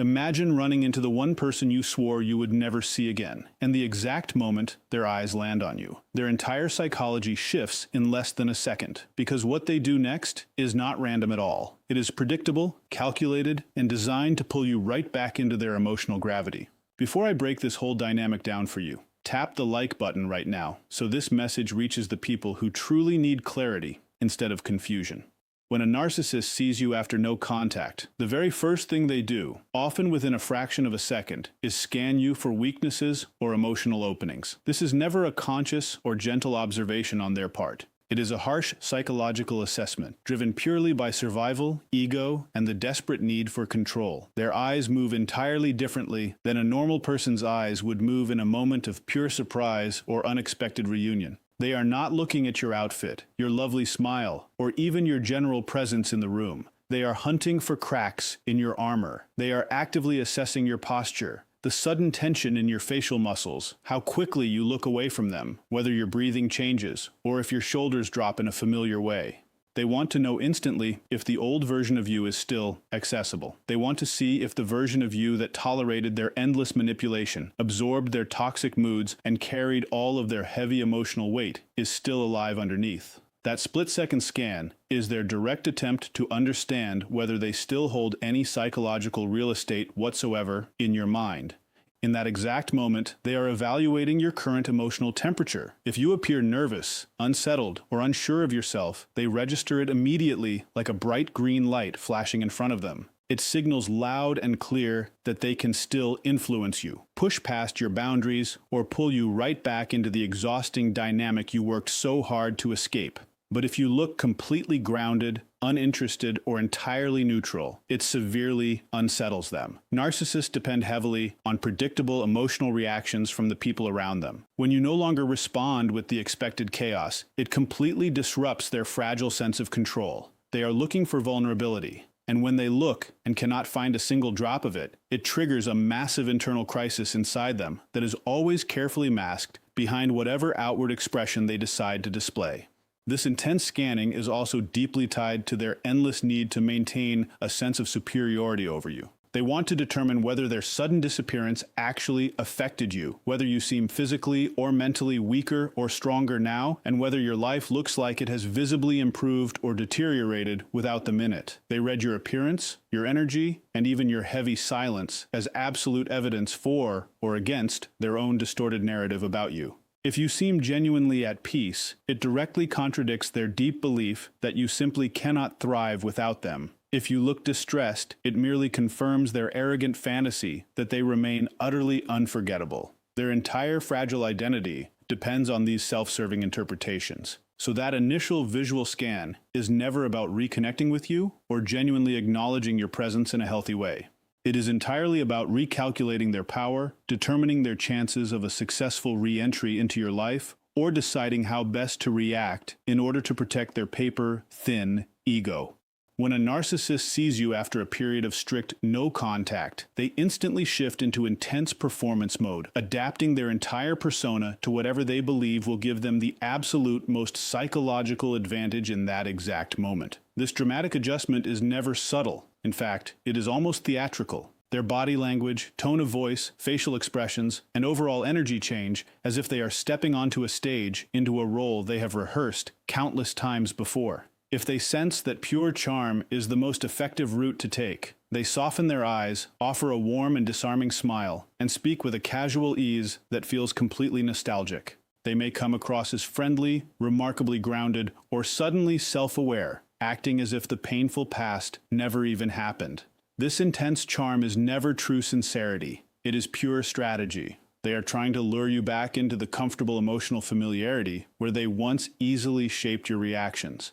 Imagine running into the one person you swore you would never see again, and the exact moment their eyes land on you. Their entire psychology shifts in less than a second, because what they do next is not random at all. It is predictable, calculated, and designed to pull you right back into their emotional gravity. Before I break this whole dynamic down for you, tap the like button right now so this message reaches the people who truly need clarity instead of confusion. When a narcissist sees you after no contact, the very first thing they do, often within a fraction of a second, is scan you for weaknesses or emotional openings. This is never a conscious or gentle observation on their part. It is a harsh psychological assessment, driven purely by survival, ego, and the desperate need for control. Their eyes move entirely differently than a normal person's eyes would move in a moment of pure surprise or unexpected reunion. They are not looking at your outfit, your lovely smile, or even your general presence in the room. They are hunting for cracks in your armor. They are actively assessing your posture, the sudden tension in your facial muscles, how quickly you look away from them, whether your breathing changes, or if your shoulders drop in a familiar way. They want to know instantly if the old version of you is still accessible. They want to see if the version of you that tolerated their endless manipulation, absorbed their toxic moods, and carried all of their heavy emotional weight is still alive underneath. That split-second scan is their direct attempt to understand whether they still hold any psychological real estate whatsoever in your mind. In that exact moment, they are evaluating your current emotional temperature. If you appear nervous, unsettled, or unsure of yourself, they register it immediately like a bright green light flashing in front of them. It signals loud and clear that they can still influence you, push past your boundaries, or pull you right back into the exhausting dynamic you worked so hard to escape. But if you look completely grounded, uninterested, or entirely neutral, it severely unsettles them. Narcissists depend heavily on predictable emotional reactions from the people around them. When you no longer respond with the expected chaos, it completely disrupts their fragile sense of control. They are looking for vulnerability, and when they look and cannot find a single drop of it, it triggers a massive internal crisis inside them that is always carefully masked behind whatever outward expression they decide to display. This intense scanning is also deeply tied to their endless need to maintain a sense of superiority over you. They want to determine whether their sudden disappearance actually affected you, whether you seem physically or mentally weaker or stronger now, and whether your life looks like it has visibly improved or deteriorated without them in it. They read your appearance, your energy, and even your heavy silence as absolute evidence for or against their own distorted narrative about you. If you seem genuinely at peace, it directly contradicts their deep belief that you simply cannot thrive without them. If you look distressed, it merely confirms their arrogant fantasy that they remain utterly unforgettable. Their entire fragile identity depends on these self-serving interpretations. So that initial visual scan is never about reconnecting with you or genuinely acknowledging your presence in a healthy way. It is entirely about recalculating their power, determining their chances of a successful re-entry into your life, or deciding how best to react in order to protect their paper-thin ego. When a narcissist sees you after a period of strict no contact, they instantly shift into intense performance mode, adapting their entire persona to whatever they believe will give them the absolute most psychological advantage in that exact moment. This dramatic adjustment is never subtle. In fact, it is almost theatrical. Their body language, tone of voice, facial expressions, and overall energy change as if they are stepping onto a stage into a role they have rehearsed countless times before. If they sense that pure charm is the most effective route to take, they soften their eyes, offer a warm and disarming smile, and speak with a casual ease that feels completely nostalgic. They may come across as friendly, remarkably grounded, or suddenly self-aware, acting as if the painful past never even happened. This intense charm is never true sincerity. It is pure strategy. They are trying to lure you back into the comfortable emotional familiarity where they once easily shaped your reactions.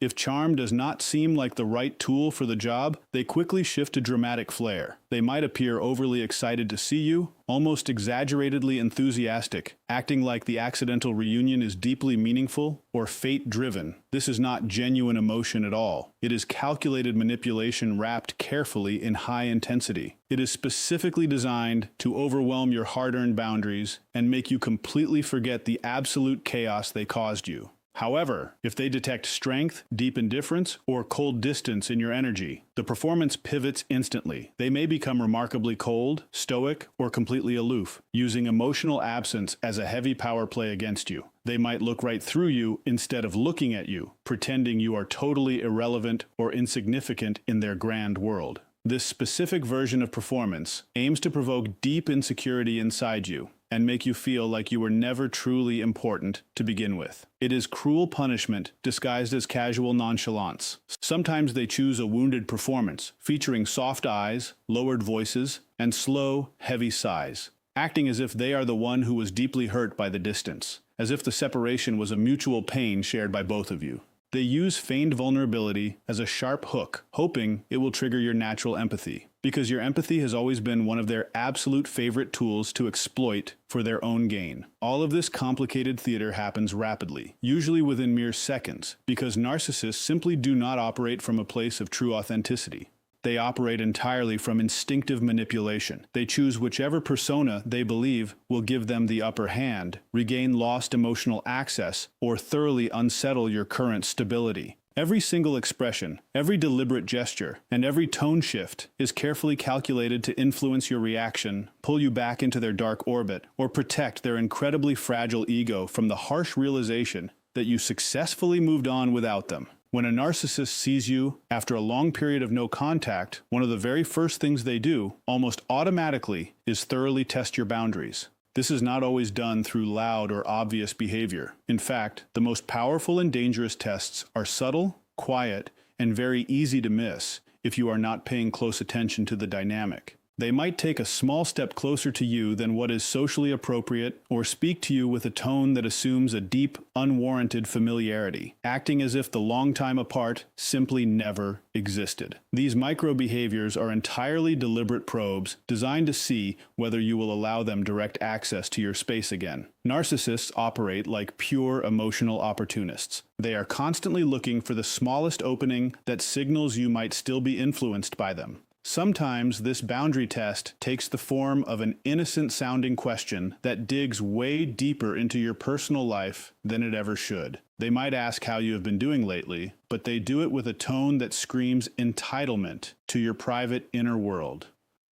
If charm does not seem like the right tool for the job, they quickly shift to dramatic flair. They might appear overly excited to see you, almost exaggeratedly enthusiastic, acting like the accidental reunion is deeply meaningful or fate-driven. This is not genuine emotion at all. It is calculated manipulation wrapped carefully in high intensity. It is specifically designed to overwhelm your hard-earned boundaries and make you completely forget the absolute chaos they caused you. However, if they detect strength, deep indifference, or cold distance in your energy, the performance pivots instantly. They may become remarkably cold, stoic, or completely aloof, using emotional absence as a heavy power play against you. They might look right through you instead of looking at you, pretending you are totally irrelevant or insignificant in their grand world. This specific version of performance aims to provoke deep insecurity inside you and make you feel like you were never truly important to begin with. It is cruel punishment disguised as casual nonchalance. Sometimes they choose a wounded performance, featuring soft eyes, lowered voices, and slow, heavy sighs, acting as if they are the one who was deeply hurt by the distance, as if the separation was a mutual pain shared by both of you. They use feigned vulnerability as a sharp hook, hoping it will trigger your natural empathy, because your empathy has always been one of their absolute favorite tools to exploit for their own gain. All of this complicated theater happens rapidly, usually within mere seconds, because narcissists simply do not operate from a place of true authenticity. They operate entirely from instinctive manipulation. They choose whichever persona they believe will give them the upper hand, regain lost emotional access, or thoroughly unsettle your current stability. Every single expression, every deliberate gesture, and every tone shift is carefully calculated to influence your reaction, pull you back into their dark orbit, or protect their incredibly fragile ego from the harsh realization that you successfully moved on without them. When a narcissist sees you after a long period of no contact, one of the very first things they do, almost automatically, is thoroughly test your boundaries. This is not always done through loud or obvious behavior. In fact, the most powerful and dangerous tests are subtle, quiet, and very easy to miss if you are not paying close attention to the dynamic. They might take a small step closer to you than what is socially appropriate, or speak to you with a tone that assumes a deep, unwarranted familiarity, acting as if the long time apart simply never existed. These micro-behaviors are entirely deliberate probes designed to see whether you will allow them direct access to your space again. Narcissists operate like pure emotional opportunists. They are constantly looking for the smallest opening that signals you might still be influenced by them. Sometimes this boundary test takes the form of an innocent-sounding question that digs way deeper into your personal life than it ever should. They might ask how you have been doing lately, but they do it with a tone that screams entitlement to your private inner world.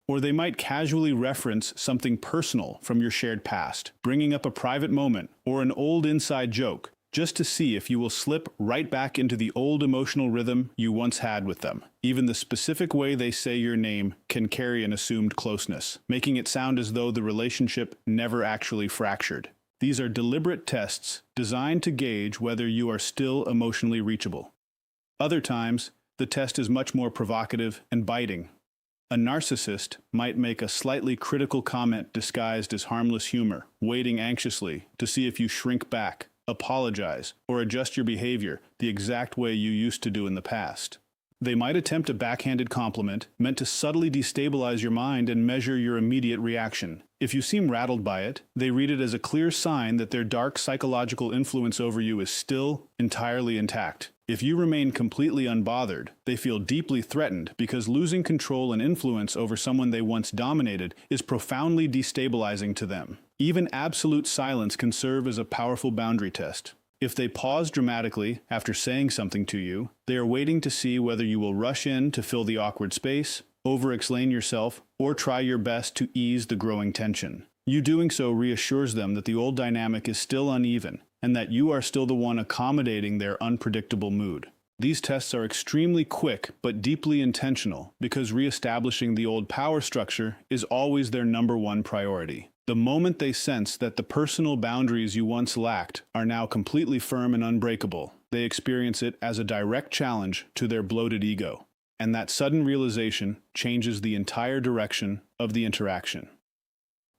Or they might casually reference something personal from your shared past, bringing up a private moment or an old inside joke, just to see if you will slip right back into the old emotional rhythm you once had with them. Even the specific way they say your name can carry an assumed closeness, making it sound as though the relationship never actually fractured. These are deliberate tests designed to gauge whether you are still emotionally reachable. Other times, the test is much more provocative and biting. A narcissist might make a slightly critical comment disguised as harmless humor, waiting anxiously to see if you shrink back, apologize, or adjust your behavior the exact way you used to do in the past. They might attempt a backhanded compliment meant to subtly destabilize your mind and measure your immediate reaction. If you seem rattled by it, they read it as a clear sign that their dark psychological influence over you is still entirely intact. If you remain completely unbothered, they feel deeply threatened because losing control and influence over someone they once dominated is profoundly destabilizing to them. Even absolute silence can serve as a powerful boundary test. If they pause dramatically after saying something to you, they are waiting to see whether you will rush in to fill the awkward space, over-explain yourself, or try your best to ease the growing tension. You doing so reassures them that the old dynamic is still uneven, and that you are still the one accommodating their unpredictable mood. These tests are extremely quick but deeply intentional because reestablishing the old power structure is always their number one priority. The moment they sense that the personal boundaries you once lacked are now completely firm and unbreakable, they experience it as a direct challenge to their bloated ego. And that sudden realization changes the entire direction of the interaction.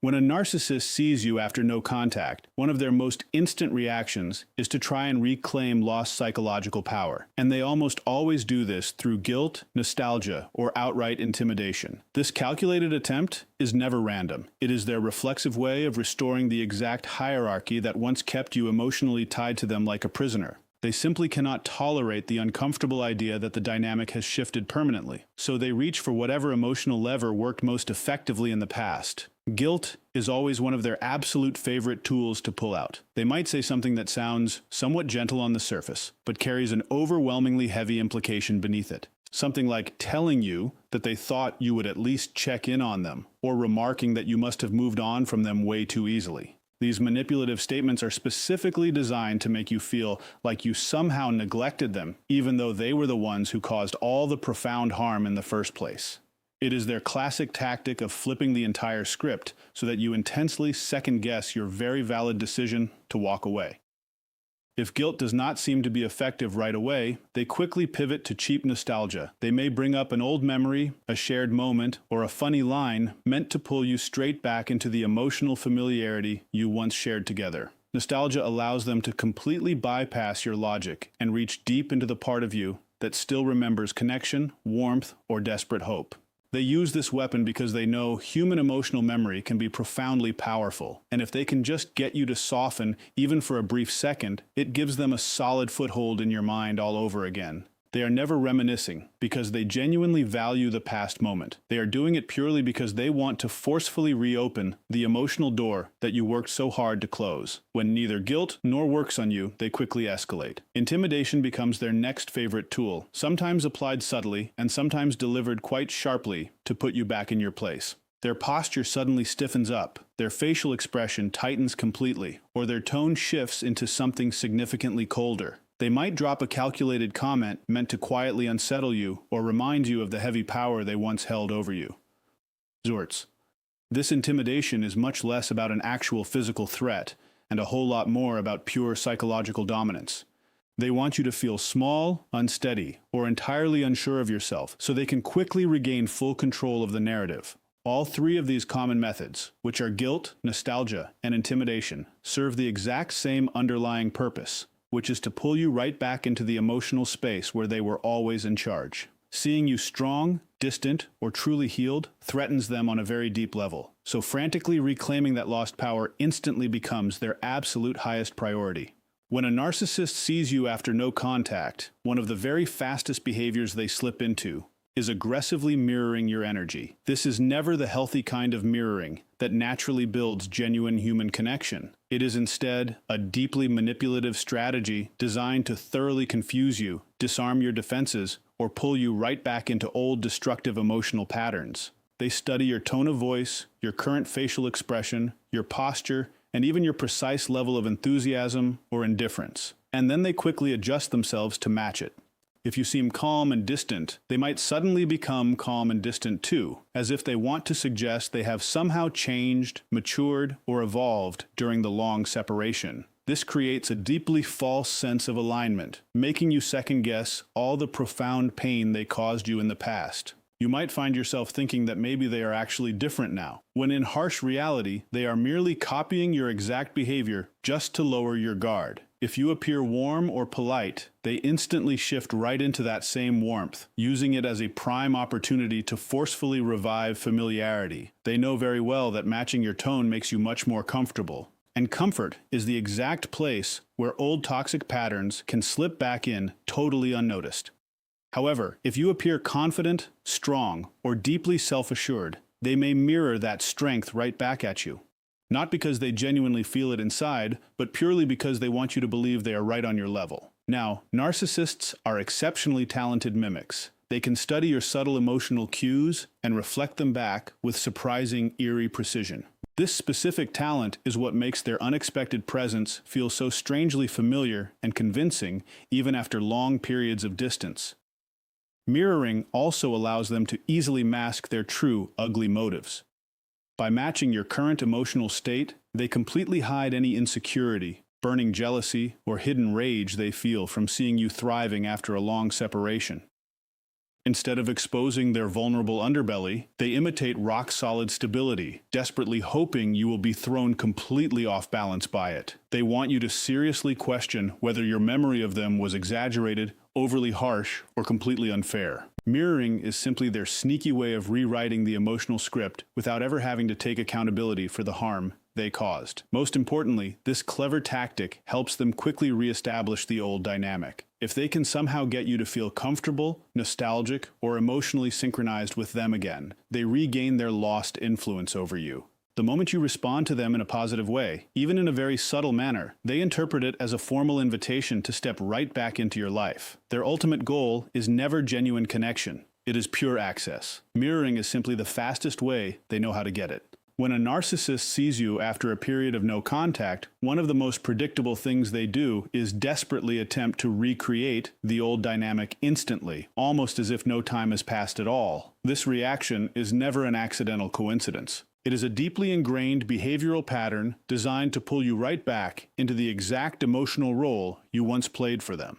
When a narcissist sees you after no contact, one of their most instant reactions is to try and reclaim lost psychological power. And they almost always do this through guilt, nostalgia, or outright intimidation. This calculated attempt is never random. It is their reflexive way of restoring the exact hierarchy that once kept you emotionally tied to them like a prisoner. They simply cannot tolerate the uncomfortable idea that the dynamic has shifted permanently, so they reach for whatever emotional lever worked most effectively in the past. Guilt is always one of their absolute favorite tools to pull out. They might say something that sounds somewhat gentle on the surface, but carries an overwhelmingly heavy implication beneath it. Something like telling you that they thought you would at least check in on them, or remarking that you must have moved on from them way too easily. These manipulative statements are specifically designed to make you feel like you somehow neglected them, even though they were the ones who caused all the profound harm in the first place. It is their classic tactic of flipping the entire script so that you intensely second-guess your very valid decision to walk away. If guilt does not seem to be effective right away, they quickly pivot to cheap nostalgia. They may bring up an old memory, a shared moment, or a funny line meant to pull you straight back into the emotional familiarity you once shared together. Nostalgia allows them to completely bypass your logic and reach deep into the part of you that still remembers connection, warmth, or desperate hope. They use this weapon because they know human emotional memory can be profoundly powerful, and if they can just get you to soften, even for a brief second, it gives them a solid foothold in your mind all over again. They are never reminiscing because they genuinely value the past moment. They are doing it purely because they want to forcefully reopen the emotional door that you worked so hard to close. When neither guilt nor works on you, they quickly escalate. Intimidation becomes their next favorite tool, sometimes applied subtly and sometimes delivered quite sharply to put you back in your place. Their posture suddenly stiffens up, their facial expression tightens completely, or their tone shifts into something significantly colder. They might drop a calculated comment meant to quietly unsettle you or remind you of the heavy power they once held over you. Zorts. This intimidation is much less about an actual physical threat and a whole lot more about pure psychological dominance. They want you to feel small, unsteady, or entirely unsure of yourself so they can quickly regain full control of the narrative. All three of these common methods, which are guilt, nostalgia, and intimidation, serve the exact same underlying purpose, which is to pull you right back into the emotional space where they were always in charge. Seeing you strong, distant, or truly healed threatens them on a very deep level, so frantically reclaiming that lost power instantly becomes their absolute highest priority. When a narcissist sees you after no contact, one of the very fastest behaviors they slip into is aggressively mirroring your energy. This is never the healthy kind of mirroring that naturally builds genuine human connection. It is instead a deeply manipulative strategy designed to thoroughly confuse you, disarm your defenses, or pull you right back into old destructive emotional patterns. They study your tone of voice, your current facial expression, your posture, and even your precise level of enthusiasm or indifference. And then they quickly adjust themselves to match it. If you seem calm and distant, they might suddenly become calm and distant too, as if they want to suggest they have somehow changed, matured, or evolved during the long separation. This creates a deeply false sense of alignment, making you second-guess all the profound pain they caused you in the past. You might find yourself thinking that maybe they are actually different now, when in harsh reality, they are merely copying your exact behavior just to lower your guard. If you appear warm or polite, they instantly shift right into that same warmth, using it as a prime opportunity to forcefully revive familiarity. They know very well that matching your tone makes you much more comfortable. And comfort is the exact place where old toxic patterns can slip back in totally unnoticed. However, if you appear confident, strong, or deeply self-assured, they may mirror that strength right back at you. Not because they genuinely feel it inside, but purely because they want you to believe they are right on your level. Now, narcissists are exceptionally talented mimics. They can study your subtle emotional cues and reflect them back with surprising, eerie precision. This specific talent is what makes their unexpected presence feel so strangely familiar and convincing even after long periods of distance. Mirroring also allows them to easily mask their true, ugly motives. By matching your current emotional state, they completely hide any insecurity, burning jealousy, or hidden rage they feel from seeing you thriving after a long separation. Instead of exposing their vulnerable underbelly, they imitate rock-solid stability, desperately hoping you will be thrown completely off balance by it. They want you to seriously question whether your memory of them was exaggerated, overly harsh, or completely unfair. Mirroring is simply their sneaky way of rewriting the emotional script without ever having to take accountability for the harm they caused. Most importantly, this clever tactic helps them quickly reestablish the old dynamic. If they can somehow get you to feel comfortable, nostalgic, or emotionally synchronized with them again, they regain their lost influence over you. The moment you respond to them in a positive way, even in a very subtle manner, they interpret it as a formal invitation to step right back into your life. Their ultimate goal is never genuine connection. It is pure access. Mirroring is simply the fastest way they know how to get it. When a narcissist sees you after a period of no contact, one of the most predictable things they do is desperately attempt to recreate the old dynamic instantly, almost as if no time has passed at all. This reaction is never an accidental coincidence. It is a deeply ingrained behavioral pattern designed to pull you right back into the exact emotional role you once played for them.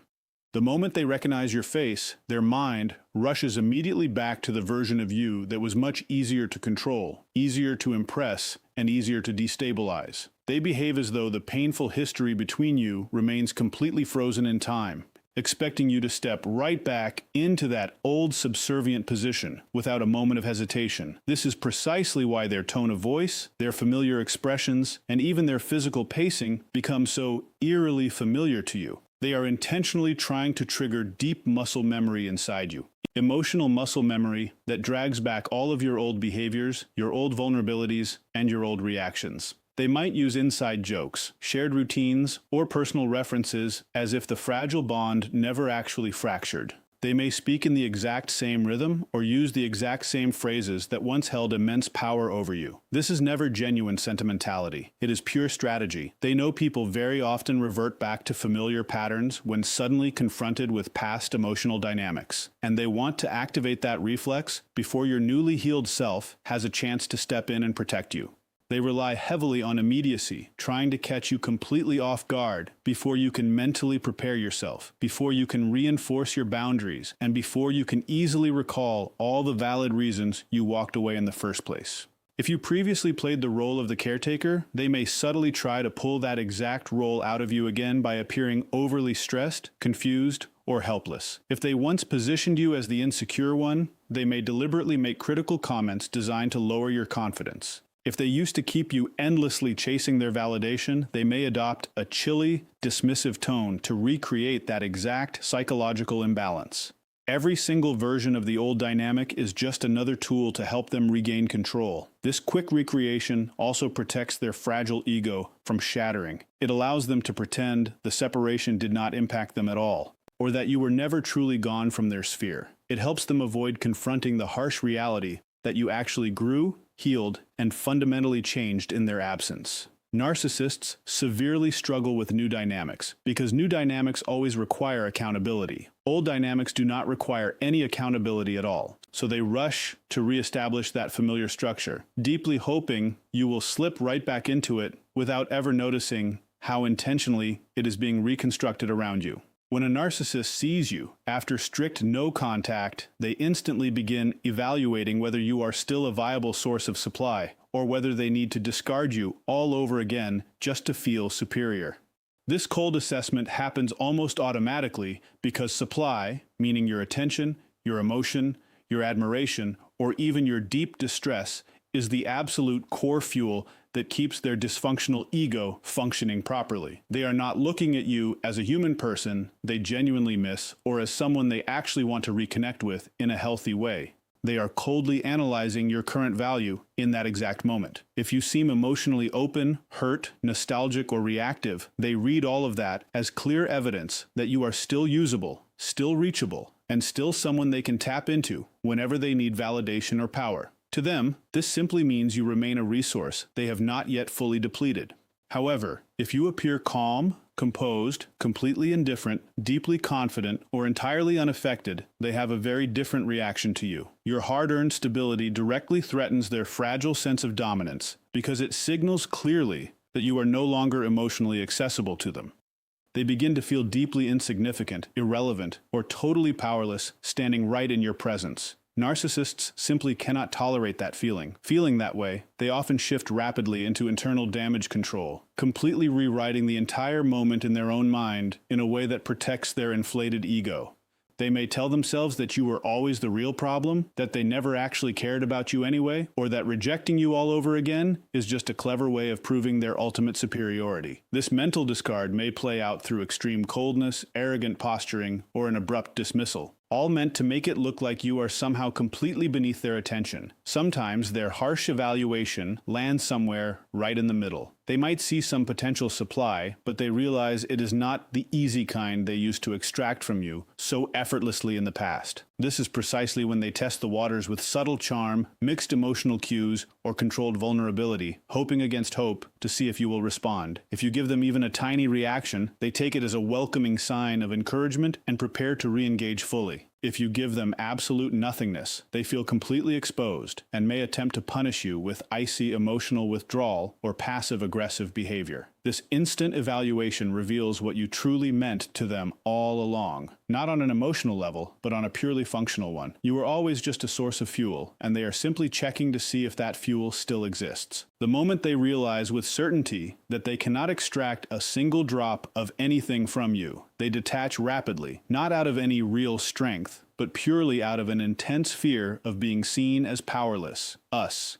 The moment they recognize your face, their mind rushes immediately back to the version of you that was much easier to control, easier to impress, and easier to destabilize. They behave as though the painful history between you remains completely frozen in time, expecting you to step right back into that old subservient position without a moment of hesitation. This is precisely why their tone of voice, their familiar expressions, and even their physical pacing become so eerily familiar to you. They are intentionally trying to trigger deep muscle memory inside you. Emotional muscle memory that drags back all of your old behaviors, your old vulnerabilities, and your old reactions. They might use inside jokes, shared routines, or personal references as if the fragile bond never actually fractured. They may speak in the exact same rhythm or use the exact same phrases that once held immense power over you. This is never genuine sentimentality. It is pure strategy. They know people very often revert back to familiar patterns when suddenly confronted with past emotional dynamics, and they want to activate that reflex before your newly healed self has a chance to step in and protect you. They rely heavily on immediacy, trying to catch you completely off guard before you can mentally prepare yourself, before you can reinforce your boundaries, and before you can easily recall all the valid reasons you walked away in the first place. If you previously played the role of the caretaker, they may subtly try to pull that exact role out of you again by appearing overly stressed, confused, or helpless. If they once positioned you as the insecure one, they may deliberately make critical comments designed to lower your confidence. If they used to keep you endlessly chasing their validation, they may adopt a chilly, dismissive tone to recreate that exact psychological imbalance. Every single version of the old dynamic is just another tool to help them regain control. This quick recreation also protects their fragile ego from shattering. It allows them to pretend the separation did not impact them at all, or that you were never truly gone from their sphere. It helps them avoid confronting the harsh reality that you actually grew, healed, and fundamentally changed in their absence. Narcissists severely struggle with new dynamics because new dynamics always require accountability. Old dynamics do not require any accountability at all, so they rush to reestablish that familiar structure, deeply hoping you will slip right back into it without ever noticing how intentionally it is being reconstructed around you. When a narcissist sees you after strict no contact, they instantly begin evaluating whether you are still a viable source of supply, or whether they need to discard you all over again just to feel superior. This cold assessment happens almost automatically because supply, meaning your attention, your emotion, your admiration, or even your deep distress, is the absolute core fuel that keeps their dysfunctional ego functioning properly. They are not looking at you as a human person they genuinely miss or as someone they actually want to reconnect with in a healthy way. They are coldly analyzing your current value in that exact moment. If you seem emotionally open, hurt, nostalgic, or reactive, they read all of that as clear evidence that you are still usable, still reachable, and still someone they can tap into whenever they need validation or power. To them, this simply means you remain a resource they have not yet fully depleted. However, if you appear calm, composed, completely indifferent, deeply confident, or entirely unaffected, they have a very different reaction to you. Your hard-earned stability directly threatens their fragile sense of dominance because it signals clearly that you are no longer emotionally accessible to them. They begin to feel deeply insignificant, irrelevant, or totally powerless standing right in your presence. Narcissists simply cannot tolerate that feeling. Feeling that way, they often shift rapidly into internal damage control, completely rewriting the entire moment in their own mind in a way that protects their inflated ego. They may tell themselves that you were always the real problem, that they never actually cared about you anyway, or that rejecting you all over again is just a clever way of proving their ultimate superiority. This mental discard may play out through extreme coldness, arrogant posturing, or an abrupt dismissal, all meant to make it look like you are somehow completely beneath their attention. Sometimes their harsh evaluation lands somewhere right in the middle. They might see some potential supply, but they realize it is not the easy kind they used to extract from you so effortlessly in the past. This is precisely when they test the waters with subtle charm, mixed emotional cues, or controlled vulnerability, hoping against hope to see if you will respond. If you give them even a tiny reaction, they take it as a welcoming sign of encouragement and prepare to re-engage fully. If you give them absolute nothingness, they feel completely exposed and may attempt to punish you with icy emotional withdrawal or passive-aggressive behavior. This instant evaluation reveals what you truly meant to them all along, not on an emotional level, but on a purely functional one. You were always just a source of fuel, and they are simply checking to see if that fuel still exists. The moment they realize with certainty that they cannot extract a single drop of anything from you, they detach rapidly, not out of any real strength, but purely out of an intense fear of being seen as powerless, us.